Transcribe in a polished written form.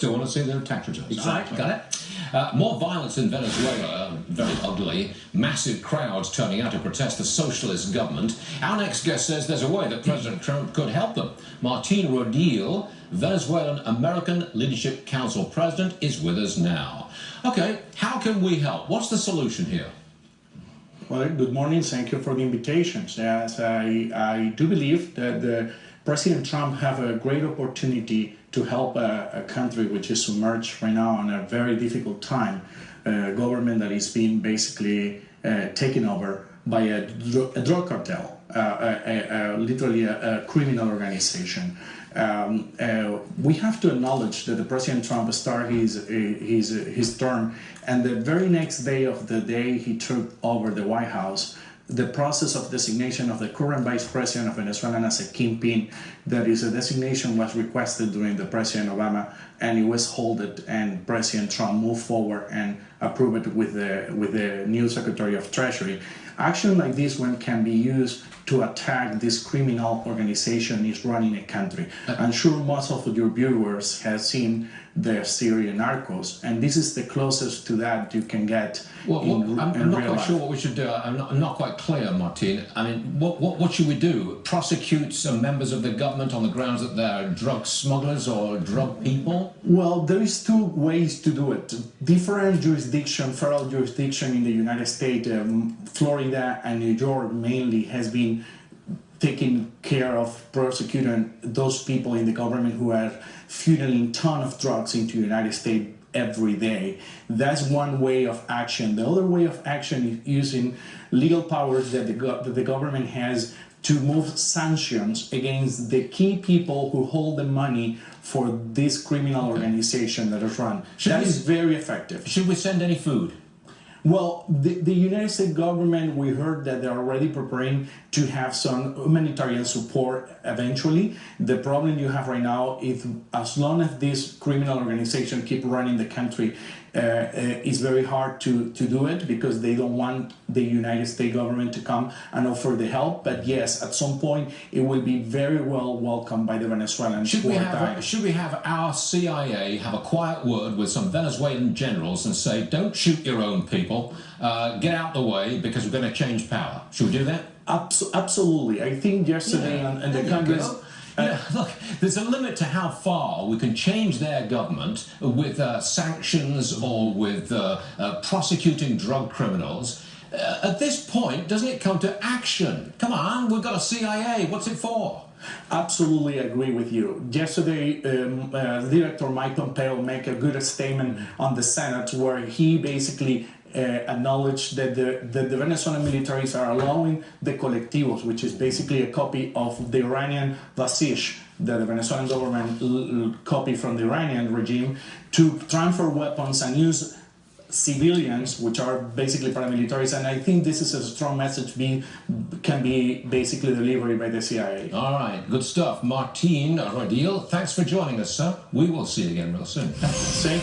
still want to see their tax returns. Exactly. Got it? More violence in Venezuela, very ugly. Massive crowds turning out to protest the socialist government. Our next guest says there's a way that President Trump could help them. Martin Rodil, Venezuelan American Leadership Council president, is with us now. Okay, how can we help? What's the solution here? Well, good morning. Thank you for the invitation. Yes, I do believe that President Trump have a great opportunity to help a country which is submerged right now in a very difficult time. A government that is being basically taken over by a drug cartel, literally a criminal organization. We have to acknowledge that the President Trump started his term, and the very next day of the day he took over the White House, the process of designation of the current Vice President of Venezuela as a kingpin, that is a designation was requested during the President Obama, and it was halted, and President Trump moved forward and approved it with the new Secretary of Treasury. Action like this one can be used to attack this criminal organization is running a country. I'm sure most of your viewers have seen the Syrian Narcos, and this is the closest to that you can get. I'm not quite sure what we should do. I'm not quite clear, Martin. I mean, what should we do? Prosecute some members of the government on the grounds that they're drug smugglers or drug people? Well, there is two ways to do it. Different jurisdiction, federal jurisdiction in the United States, Florida and New York mainly, has been taking care of prosecuting those people in the government who are funneling ton of drugs into the United States every day. That's one way of action. The other way of action is using legal powers that the government has to move sanctions against the key people who hold the money for this criminal organization that is run. That is very effective. Should we send any food? Well, the United States government, we heard that they're already preparing to have some humanitarian support eventually. The problem you have right now is as long as this criminal organization keep running the country, it's very hard to do it because they don't want the United States government to come and offer the help. But yes, at some point, it will be very well welcomed by the Venezuelans. Should we have our CIA have a quiet word with some Venezuelan generals and say, don't shoot your own people, get out the way because we're going to change power? Should we do that? Absolutely. I think yesterday in the Congress... Look, there's a limit to how far we can change their government with sanctions or with prosecuting drug criminals. At this point, doesn't it come to action? Come on, we've got a CIA. What's it for? Absolutely agree with you. Yesterday, Director Mike Pompeo made a good statement on the Senate where he basically acknowledged that the Venezuelan militaries are allowing the colectivos, which is basically a copy of the Iranian Vasish, that the Venezuelan government copied from the Iranian regime, to transfer weapons and use civilians, which are basically paramilitaries, and I think this is a strong message can be basically delivered by the CIA. All right, good stuff. Martin Rodil, thanks for joining us, sir. We will see you again real soon. Thank you.